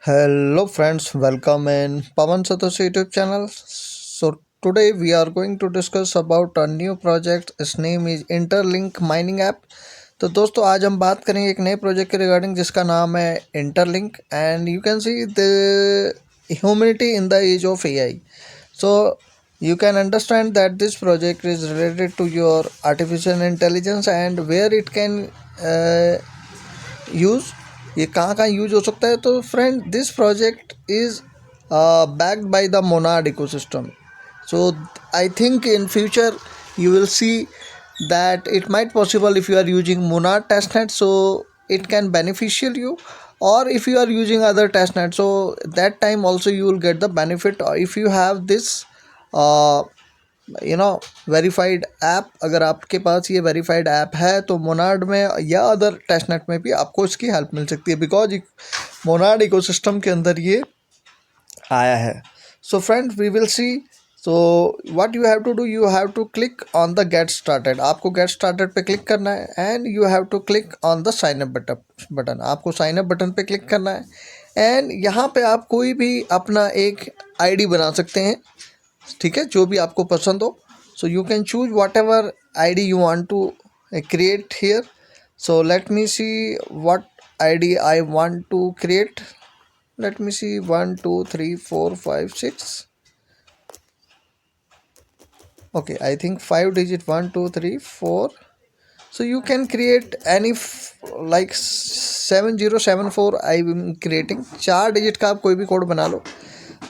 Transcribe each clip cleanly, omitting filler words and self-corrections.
Hello friends, welcome in Pawan Satoshi YouTube channel. So today we are going to discuss about a new project. Its name is Interlink Mining App. तो दोस्तों आज हम बात करेंगे एक नए project के रिगार्डिंग जिसका नाम है Interlink and you can see the humanity in the age of AI. So you can understand that this project is related to your artificial intelligence and where it can use ये कहाँ कहाँ use हो सकता है. तो friend this project is backed by the Monad ecosystem. So I think in future you will see that it might possible if you are using Monad testnet, so it can beneficial you, or if you are using other testnet, so that time also you will get the benefit if you have this uh, verified app. अगर आपके पास ये verified app है तो Monod में या other testnet में भी आपको इसकी हेल्प मिल सकती है बिकॉज मोनाड इकोसिस्टम के अंदर ये आया है. So friends we will see. So what you have to do, you have to click on the get started. आपको गेट स्टार्टेड पे क्लिक करना है and you have to click on the sign up button. आपको sign up button पे click करना है and यहाँ पे आप कोई भी अपना एक आईडी बना सकते हैं, ठीक है, जो भी आपको पसंद हो. So you can choose whatever ID you want to create here. So let me see what ID I want to create. Let me see 1 2 3 4 5 6. okay, I think 5 digit 1 2 3 4. So you can create any like 7074 I am creating. 4 digit का आप कोई भी code बना लो.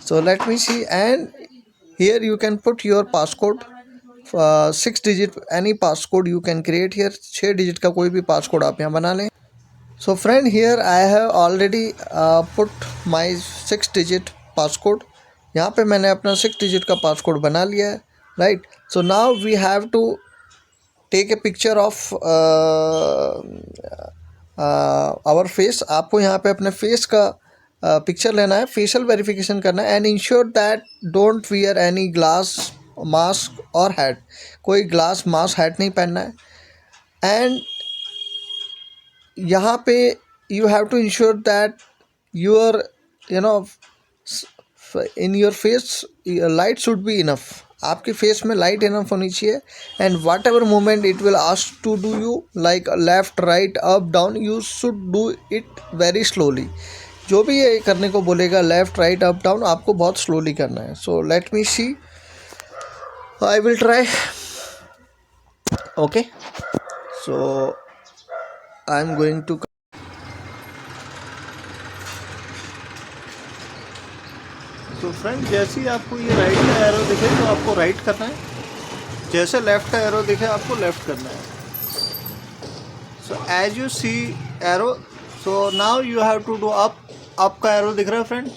So let me see and here you can put your passcode. 6 digit any passcode you can create here. 6 digit का कोई भी passcode आप यहाँ बना लें. So friend here I have already put my 6 digit passcode. यहाँ पे मैंने अपना 6 digit का पासकोड बना लिया है, right. So now we have to take a picture of our face. आपको यहाँ पे अपने फेस का पिक्चर लेना है, फेशियल वेरिफिकेशन करना है and ensure that don't wear any glass mask और हैट. कोई ग्लास मास्क हैट नहीं पहनना है. एंड यहाँ पे you have to ensure that your in your face light should be enough. आपके फेस में लाइट इनफ होनी चाहिए and whatever movement it will ask to do you like left right up down, you should do it very slowly. जो भी ये करने को बोलेगा लेफ़्ट राइट अप डाउन आपको बहुत स्लोली करना है. So let me see, I will try. Okay, so I am going to. तो फ्रेंड जैसे ही आपको ये राइट का एरो दिखे तो आपको राइट करना है, जैसे लेफ़्ट का एरो दिखे आपको लेफ़्ट करना है. So as you see arrow, so now you have to do up. आपका एरो दिख रहा है friend,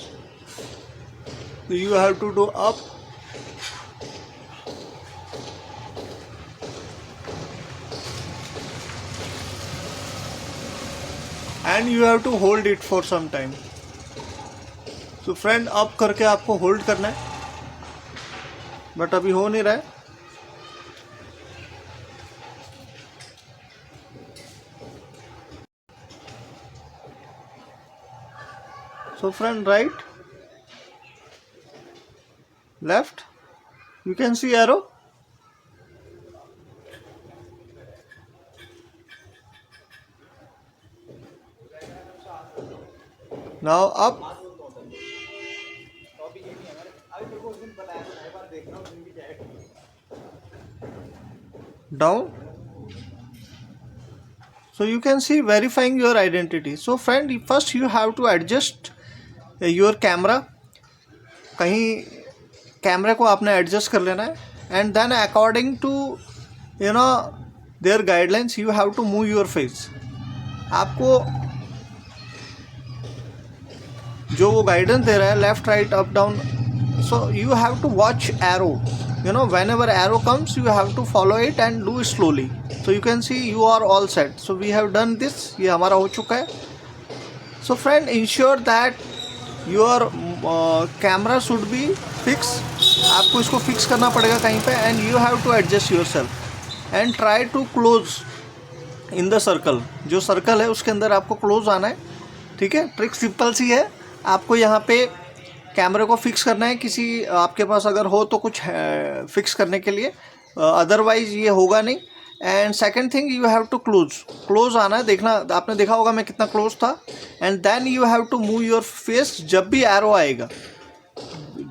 you have to do up. And you have to hold it for some time. तो फ्रेंड अप करके आपको hold करना है but अभी हो नहीं रहा है. So friend right, left, you can see arrow. Now up, down. So you can see verifying your identity. So friend first you have to adjust your camera. कहीं कैमरे को आपने एडजस्ट कर लेना है and then according to their guidelines you have to move your face. आपको जो वो गाइडेंस दे रहा है left right up down, so you have to watch arrow. Whenever arrow comes you have to follow it and do it slowly. So you can see you are all set. So we have done this, ये हमारा हो चुका है. So friend ensure that your camera should be fix. आपको इसको fix करना पड़ेगा कहीं पे and you have to adjust yourself and try to close in the circle. जो सर्कल है उसके अंदर आपको क्लोज आना है, ठीक है. ट्रिक सिंपल सी है, आपको यहाँ पे कैमरे को फिक्स करना है, किसी आपके पास अगर हो तो कुछ फिक्स करने के लिए, अदरवाइज ये होगा नहीं। And second thing, you have to close आना है, देखना आपने देखा होगा मैं कितना क्लोज था। And then you have to move your face जब भी एरो आएगा,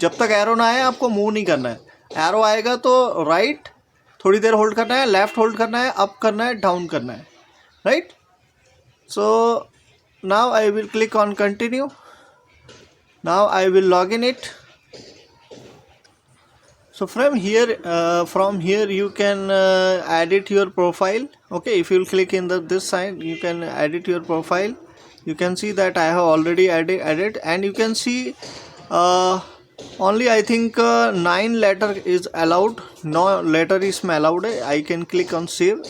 जब तक एरो ना आए आपको मूव नहीं करना है। एरो आएगा तो राइट थोड़ी देर होल्ड करना है, लेफ्ट होल्ड करना है, अप करना है, डाउन करना है, right. So now I will click on continue. Now I will log in it. So from here you can edit your profile. Okay, if you will click in this side, you can edit your profile. You can see that I have already added, and you can see only I think 9 letter is allowed. No letter is allowed. I can click on save.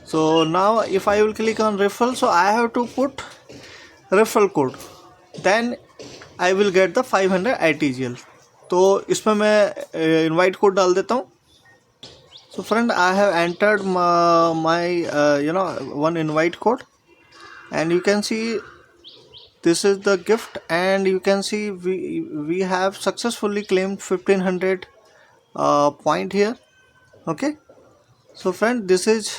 So now if I will click on referral, so I have to put referral code, then I will get the 500 ITGL. तो इसमें मैं invite code डाल देता हूँ. So friend, I have entered my one invite code, and you can see this is the gift, and you can see we have successfully claimed 1500 point here. Okay, so friend, this is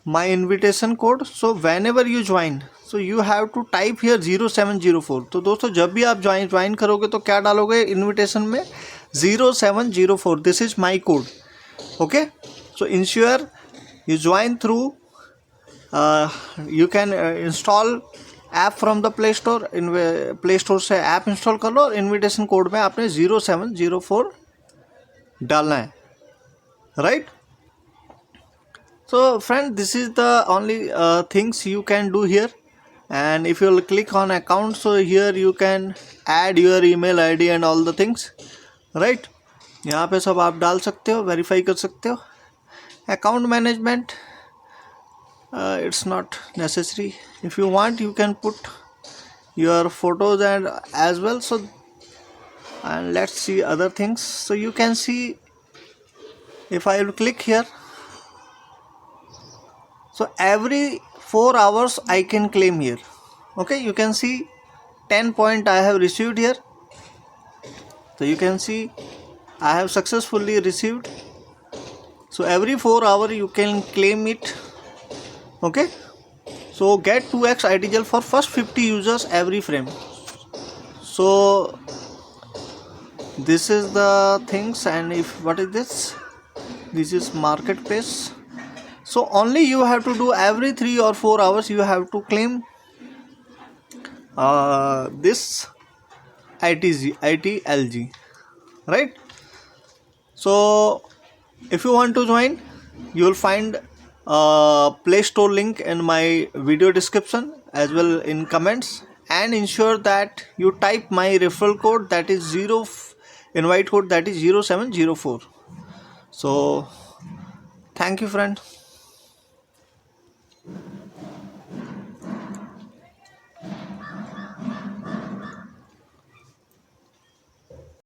my invitation code. So whenever you join, so you have to type here 0704. तो दोस्तों जब भी आप join करोगे तो क्या डालोगे invitation में 0704. This is my code. Okay, so ensure you join through, you can install app from the play store. Play store से ऐप इंस्टॉल कर लो और इनविटेशन कोड में आपने 0704 डालना है, right. So friend, this is the only things you can do here. And if you will click on account, so here you can add your email ID and all the things, right. यहाँ पे सब आप डाल सकते हो, verify कर सकते हो. Account management it's not necessary. If you want, you can put your photos and as well. So and let's see other things. So you can see, if I will click here, so every 4 hours I can claim here. Okay, you can see 10 point I have received here. So you can see I have successfully received. So every 4 hours you can claim it. Okay, so get 2x ITGL for first 50 users every frame. So this is the things. And if what is this, this is marketplace. So only you have to do every 3 or 4 hours you have to claim this ITLG, right. So if you want to join, you will find Play Store link in my video description as well in comments, and ensure that you type my referral code, that is invite code, that is 0704. So thank you friend.